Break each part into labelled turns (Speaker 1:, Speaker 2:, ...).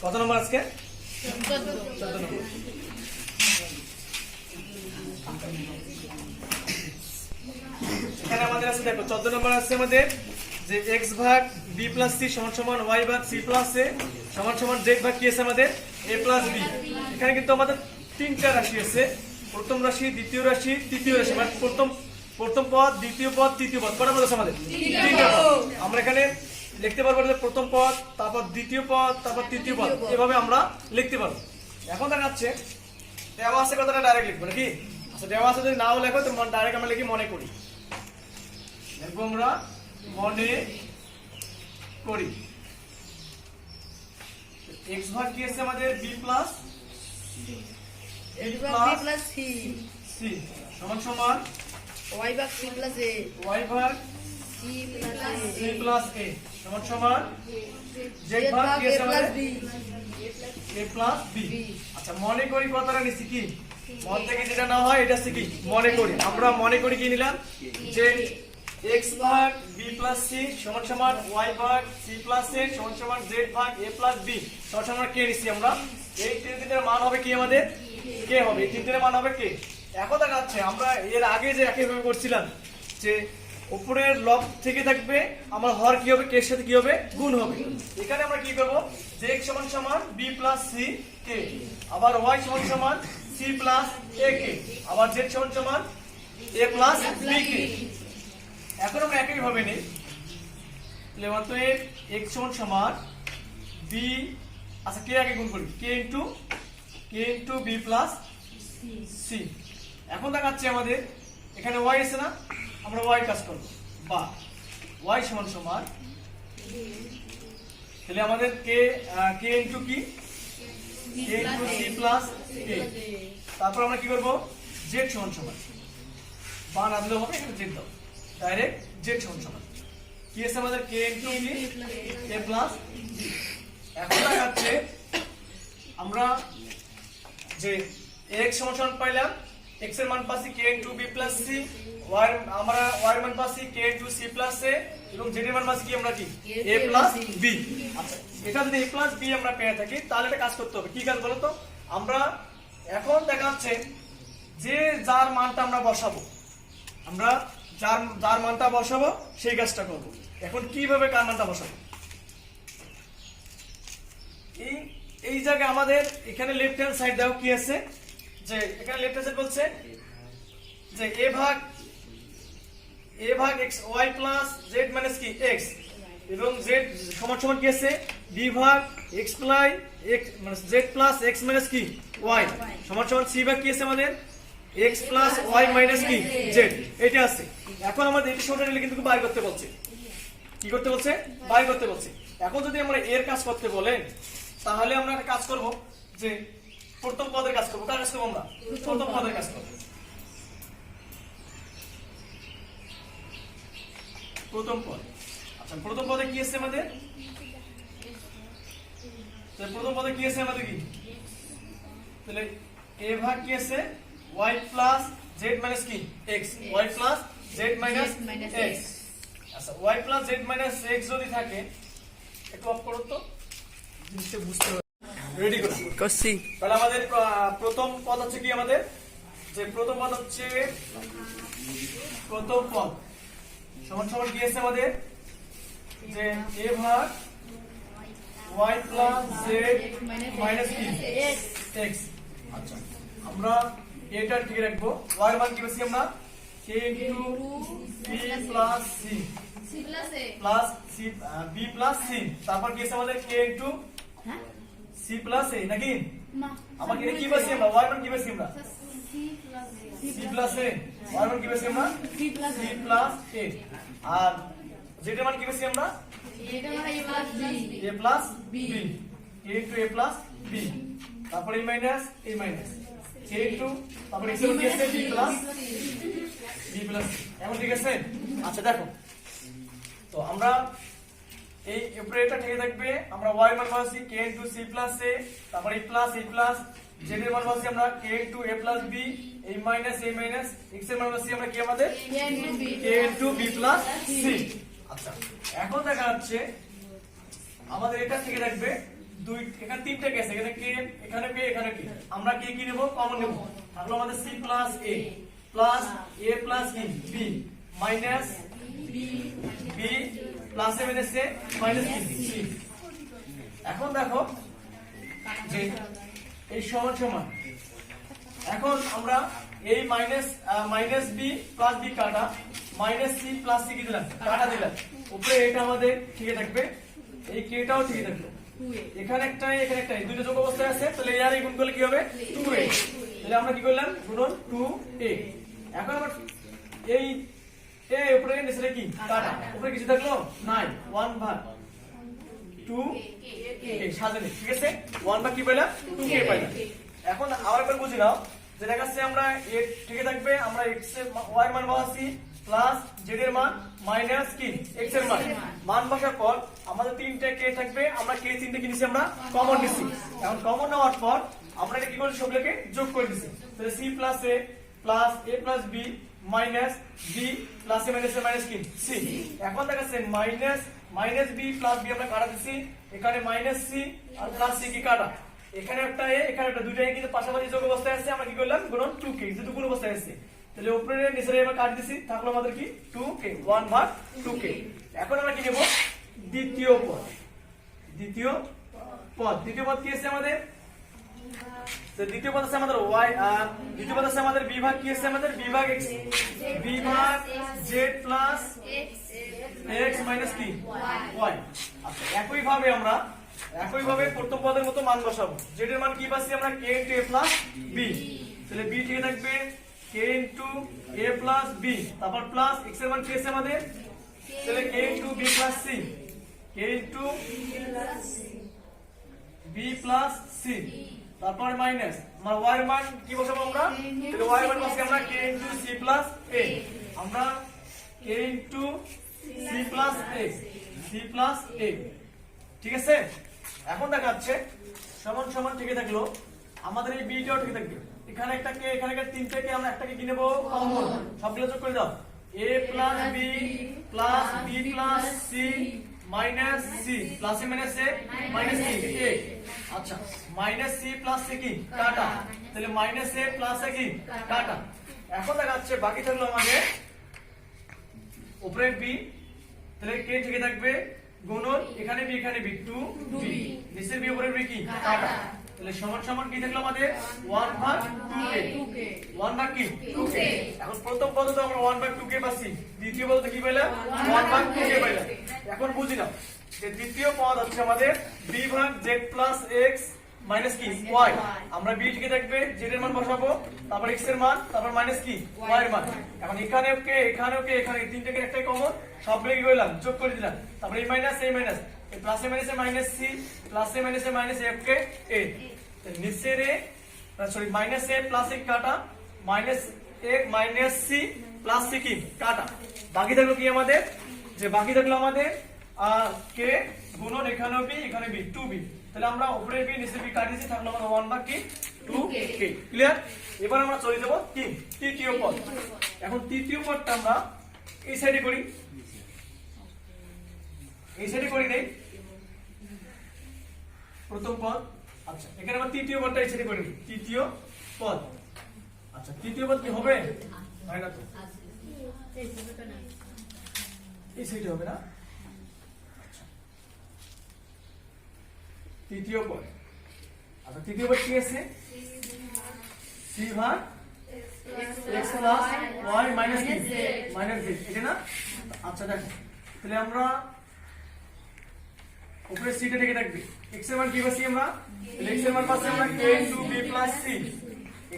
Speaker 1: কত নম্বর আজকে? 14 নম্বর। এখানে আমাদের আছে দেখো 14 নম্বর আছে আমাদের যে x ভাগ b প্লাস c সমান সমান y ভাগ c প্লাস a সমান সমান z ভাগ কি আছে আমাদের a প্লাস b। এখানে কিন্তু আমাদের তিনটা রাশি আছে, প্রথম রাশি, দ্বিতীয় রাশি, তৃতীয় রাশি, মানে প্রথম পদ, দ্বিতীয় পদ, তৃতীয় পদ। কটা পদ আছে আমাদের? তিনটা পদ। আমরা এখানে লিখতে পারবো যে প্রথম পদ, তারপর দ্বিতীয় পদ, তারপর তৃতীয় পদ, এভাবে আমরা লিখতে পারবো। এখন দেখা যাচ্ছে দেওয়া আছে কথাটা ডাইরেক্ট লিখবো নাকি? আচ্ছা দেওয়া আছে যদি নাও লেখো তো ডাইরেক্ট আমরা লিখি মনে করি, লিখবো আমরা মনে করি। x ভাগ কি আছে আমাদের b প্লাস c সমান সমান
Speaker 2: y ভাগ c প্লাস a
Speaker 1: y ভাগ c প্লাস a সমান সমান z ভাগ কি আছে আমাদের a প্লাস b। আচ্ছা মনে করি কথাটা নিছি কি মন থেকে যেটা না হয় এটা হচ্ছে কি মনে করি। আমরা মনে করি কি নিলাম যে x ভাগ b প্লাস c সমান সমান y ভাগ c প্লাস a সমান সমান z ভাগ a প্লাস b সমান সমান কে নিছি আমরা। এই তিনটির মান হবে কি আমাদের কে হবে, এই তিনটির মান হবে কে। এখন দেখা যাচ্ছে আমরা এর আগে যে একইভাবে করছিলাম যে উপরের লব থেকে থাকবে আমার হর কি হবে, কে এর সাথে কি হবে গুণ হবে। এখানে আমরা কি করব যে x সমান সমান b প্লাস c কে, আবার y সমান সমান c প্লাস a কে, আবার z সমান সমান a প্লাস b কে। এখন আমরা একই ভাবে নেই তাহলে x সমান সমান b, আচ্ছা কে আগে গুণ করি k into b plus c। এখন দেখাচ্ছে আমাদের এখানে y আছে না, আমরা y কাজ করব বা y সমান সমান তাহলে আমাদের k ইনটু কি k into c plus k। তারপর আমরা কি করব z সমান সমান বা না দিলেও হবে, এখানে z দাও ডাইরেক্ট z সমান সমান কি আছে আমাদের k into a plus b। এখন দেখাচ্ছে আমরা যে x সমান সমান পাইলাম, x এর মান পাচ্ছি k into b plus c, আমরা y এর মান পাচ্ছি k into c plus a এবং z এর মান পাচ্ছি কি আমরা কি a প্লাস b। আচ্ছা এটা যদি a প্লাস b আমরা পেয়ে থাকি তাহলে এটা কাজ করতে হবে। কি কাজ বলো তো? আমরা এখন দেখা যাচ্ছে যে যার মানটা আমরা বসাবো, আমরা যার মানটা বসাবো সেই কাজটা করব। এখন কিভাবে কার মানটা বসাবো, এই জায়গায় আমাদের এখানে লেফট হ্যান্ড সাইড দাও কি আছে যে এখানে লেফট হ্যান্ড সাইড বলছে যে a ভাগ x y plus z minus কি x এবং z সমান সমান কি আছে b ভাগ x প্লাস x মানে z প্লাস x মাইনাস কি y সমান সমান c ভাগ কি আছে আমাদের x প্লাস y মাইনাস কি z, এটা আছে। এখন আমাদের এটা সমান নিলে কিন্তু বাইর করতে বলছে, কি করতে বলছে বাইর করতে বলছে। এখন যদি আমরা এর কাজ করতে বলেন তাহলে আমরা একটা কাজ করব যে প্রথম পদের কাজ করব। কার কাজ করব আমরা? প্রথম পদের কাজ করব। প্রথম পদ, আচ্ছা প্রথম পদে কি আছে আমাদের, প্রথম পদে কি আছে আমাদের কি তাহলে a ভাগ কি আছে y প্লাস z মাইনাস কি x, y plus z minus x। আচ্ছা y plus z minus x যদি থাকে একটু অফ করো তো জিনিসটা বুঝতে হবে। রেডি করছি তাহলে আমাদের প্রথম পদ হচ্ছে কি আমাদের যে প্রথম পদ হচ্ছে প্রথম পদ সমান সমান কি আছে আমাদের যে a ভাগ y প্লাস z মাইনাস কি x। আচ্ছা আমরা এটা ঠিক রাখবো, y এর মান কি পাচ্ছি আমরা k into b plus c plus c b plus c, তারপর কি আছে আমাদের k into c plus a নাকি আমাকে এটা কি পাচ্ছি আমরা y এর মান কি পাচ্ছি আমরা c প্লাস a, y এর মান কি পাচ্ছি আমরা c প্লাস a, আর z এর মান কি পাচ্ছি আমরা a plus b k into a plus b, তারপর a মাইনাস k ইনটু তারপর x এর কি আছে b প্লাস এখন ঠিক আছে। আচ্ছা দেখো তো আমরা এই উপরে এটা ঠিক থাকবে, আমরা y এর মান পাচ্ছি k into c plus a, তারপর a প্লাস z এর মান পাচ্ছি আমরা k into a plus b, a minus x এর মান পাচ্ছি আমরা কি আমাদের k into b plus c। আচ্ছা এখন দেখা যাচ্ছে আমাদের এটা থেকে থাকবে দুই, এখানে তিনটা কেস, এখানে কে, এখানে কে, এখানে কে, আমরা কে কি নেব, কমন নেব। তাহলে আমাদের c plus a plus a plus b minus b plus a minus a minus c। এখন দেখো যে এই সমান সমান, এখন আমরা এই মাইনাস b প্লাস b কাটা মাইনাস c প্লাস c কি দিলাম, কাটা দিলাম, উপরে এটা আমাদের ঠিক থাকবে, এই কেটাও ঠিক থাকবে, এখানে একটা এখানে একটা দুটো যোগ অবস্থায় আছে, তাহলে এর গুণ করলে কি হবে 2a। তাহলে আমরা কি করলাম, গুণন 2a। এখন আমরা এই a উপরে নিচে কি কাটা, উপরে কিছু থাকলো নাই, 1 ভাগ 2a সাজালে, ঠিক আছে, 1 ভাগ কি পাইলাম 2a পাইলাম। এখন আবার একবার বুঝি নাও যে দেখাচ্ছে আমরা a ঠিক থাকবে, আমরা x এর y এর মান বসাচ্ছি প্লাস z এর মান মাইনাস কি x এর মান বসার পর আমাদের তিনটা কে থাকবে, আমরা কে তিনটে কি নিছি, আমরা কমন নিছি। এখন কমন নেওয়ার পর আমরা এটা কি করছি, সবগুলোকে যোগ করে দিছি। তাহলে c plus a plus a plus b minus b plus a minus a minus কি c। এখন দেখাচ্ছে মাইনাস b প্লাস b আমরা কাটা দিছি, এখানে মাইনাস c আর প্লাস c কি কাটা, এখানে একটা a এখানে একটা, দুইটাই কিন্তু পাশাপাশি যোগ অবস্থায় আছে, আমরা কি করলাম গুণন 2k, যেহেতু গুণ অবস্থায় আছে, তাহলে উপরে নিচে আমরা কাট দিছি, থাকলো আমাদের কি 2k, 1 ভাগ 2k। এখন আমরা কি নেব, দ্বিতীয় পদ দ্বিতীয় পদ কি আছে আমাদের, তো দ্বিতীয় পদ আছে আমাদের y, দ্বিতীয় পদ আছে আমাদের b ভাগ কি আছে আমাদের, b ভাগ x, b ভাগ z প্লাস x মাইনাস কি y। আচ্ছা একই ভাবে প্রথম পদের মতো মান বসাবো, z এর মান কি পাচ্ছি আমরা k * a প্লাস b, তাহলে b ঠিক থাকবে k * a প্লাস b, তারপর প্লাস x এর মান কি আছে আমাদের, তাহলে k * b plus c, k * b plus c, তারপর মাইনাস আমরা y এর মান কি বসাবো আমরা, তাহলে y এর মান বসাবো আমরা k * c প্লাস a, আমরা k * c প্লাস a, ঠিক আছে। এখন দেখাচ্ছে সমান সমান ঠিক থাকলো, আমাদের এই বিটাও ঠিক থাকবে, এখানে একটা কে, এখানে একটা তিনটে কে, আমরা একটাকে কি নেব কমন, সবগুলো যোগ করে দাও, a plus b plus b plus c minus c plus a minus a minus c a। আচ্ছা মাইনাস c প্লাস c কি কাটা, তাহলে মাইনাস a প্লাস a কি কাটা। এখন দেখাচ্ছে বাকি থাকলো আমাদের উপরে b, তাহলে কে ঠিক থাকবে গুণন এখানে b এখানে b 2b, নিচের b উপরের b কি কাটা, তাহলে সমান সমান কি থাকলো আমাদের 1 ভাগ 2k, 1 ভাগ কি 2k। এখন প্রথম পদে তো আমরা 1 ভাগ 2k পাচ্ছি, দ্বিতীয় পদে কি পাইলাম 1 ভাগ 2k পাইলাম। এখন বুঝি নাও যে দ্বিতীয় পদ হচ্ছে আমাদের b ভাগ z প্লাস x মাইনাস কি y, আমরা b ঠিক থাকবে, z এর মান বসাবো, তারপর x এর মান, তারপর মাইনাস কি y এর মান। এখন এখানেও কে, এখানেও কে, এখানে তিনটাকে একটাই কমন, সবগুলো কি করলাম যোগ করে দিলাম, তারপর এই মাইনাস এই plus A minus A minus c plus A minus A minus f K a, নিচের এ সরি মাইনাস এ প্লাস এ কাটা minus A minus c plus c কি কাটা। বাকি থাকলো কি আমাদের, যে বাকি থাকলো আমাদের কে গুণন এখানেও b এখানে b 2b, তাহলে আমরা উপরে b নিচে b কাটিয়েছি, থাকলো আমাদের 1 ভাগ কি 2k। ক্লিয়ার। এবার আমরা চলে যাব কি তৃতীয় পদ। এখন তৃতীয় পদটা আমরা এই সাইডে করি, নেই প্রথম পদ। আচ্ছা এখানে আমরা তৃতীয় পদটা এই সাইডে করি, তৃতীয় পদ। আচ্ছা তৃতীয় পদ কি হবে, হয় না তো, এই সাইডে হবে না। তৃতীয় পদ, আচ্ছা তৃতীয় পদ কি আছে, c ভাগ x প্লাস y মাইনাস কি মাইনাস z, এটা না। আচ্ছা দেখো তাহলে আমরা উপরে c টা থেকে থাকবে, x এর মান কি পাচ্ছি আমরা, তাহলে x এর মান পাচ্ছি আমরা k * b plus c,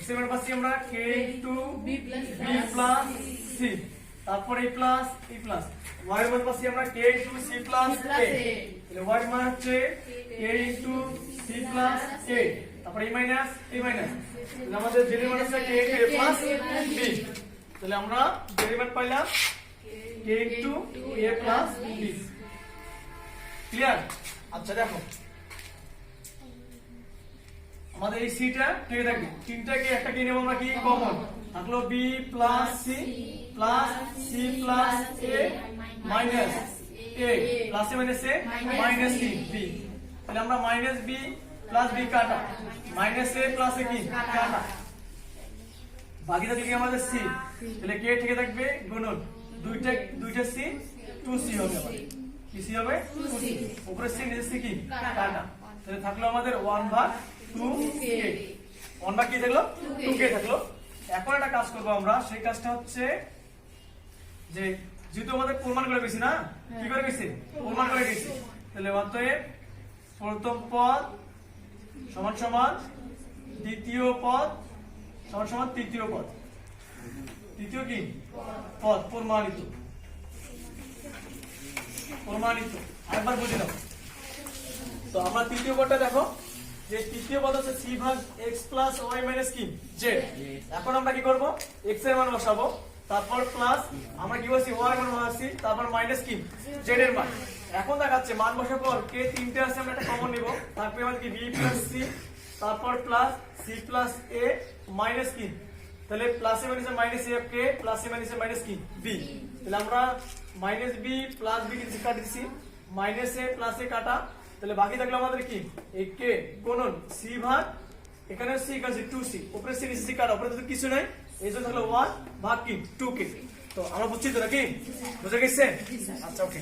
Speaker 1: x এর মান পাচ্ছি আমরা k * b প্লাস c, তারপর এই প্লাস y এর মান পাচ্ছি আমরা k * c প্লাস a, তাহলে y এর মান হচ্ছে k * c প্লাস a, তারপর এই মাইনাস তাহলে আমাদের z এর মান হচ্ছে k * a প্লাস b, তাহলে আমরা z এর মান পাইলাম k * a plus b। Clear. আচ্ছা দেখো আমাদের এই সিটা ঠিক থাকবে, তিনটাকে একটা কি নেব আমরা কি কমন, থাকলো b plus c plus c plus a minus A plus A minus A minus C B. তাহলে আমরা মাইনাস বি প্লাস বি কাটা, মাইনাস এ প্লাস এ কি কাটা, বাকি থাকবে কি আমাদের সি। তাহলে কে থেকে থাকবে গুণন দুইটা সি 2c হবে আমাদের। কি সি হবে 2c, উপরে সি নিচে সি কি কাটা। তাহলে থাকলো আমাদের 1/2k, 1 ভাগ কি থাকলো 2k থাকলো। এখন একটা কাজ করব আমরা, সেই কাজটা হচ্ছে যে যেহেতু আমাদের প্রমাণ করে গেছি না, কি করে গেছি প্রমাণ করে গেছি, তাহলে অতএব প্রথম পদ সমান সমান দ্বিতীয় পদ সমান সমান তৃতীয় পদ, তৃতীয় কি পদ প্রমাণিত, প্রমাণিত। আরেকবার বুঝে নাও। তো আমরা তৃতীয় পদটা দেখো, যে তৃতীয় পদ হচ্ছে c ভাগ x প্লাস y মাইনাস কি z। এখন আমরা কি করব, x এর মান বসাবো, তারপর প্লাস আমরা কি বলছি y এর মান বসাচ্ছি, তারপর মাইনাস কি z এর মান। এখন দেখাচ্ছে মান বসার পর কে তিনটে আছে আমরা একটা কমন নিব, তারপর আমাদের কি b প্লাস c, তারপর plus c plus a minus কি, তাহলে plus A minus minus a k plus A minus minus কি b। তাহলে আমরা মাইনাস b প্লাস b কে কাট দিছি, মাইনাস a প্লাস a কাটা। তাহলে বাকি থাকলো আমাদের কি এই কে গুণন c ভাগ, এখানে c কাছে 2c, উপরে c নিচে c কাটা, উপরে তো কিছু নাই, এইজন্য থাকলো 1 ভাগ কি 2k। তো আমরা বুঝছি তো নাকি, বুঝে গেছে? আচ্ছা ওকে।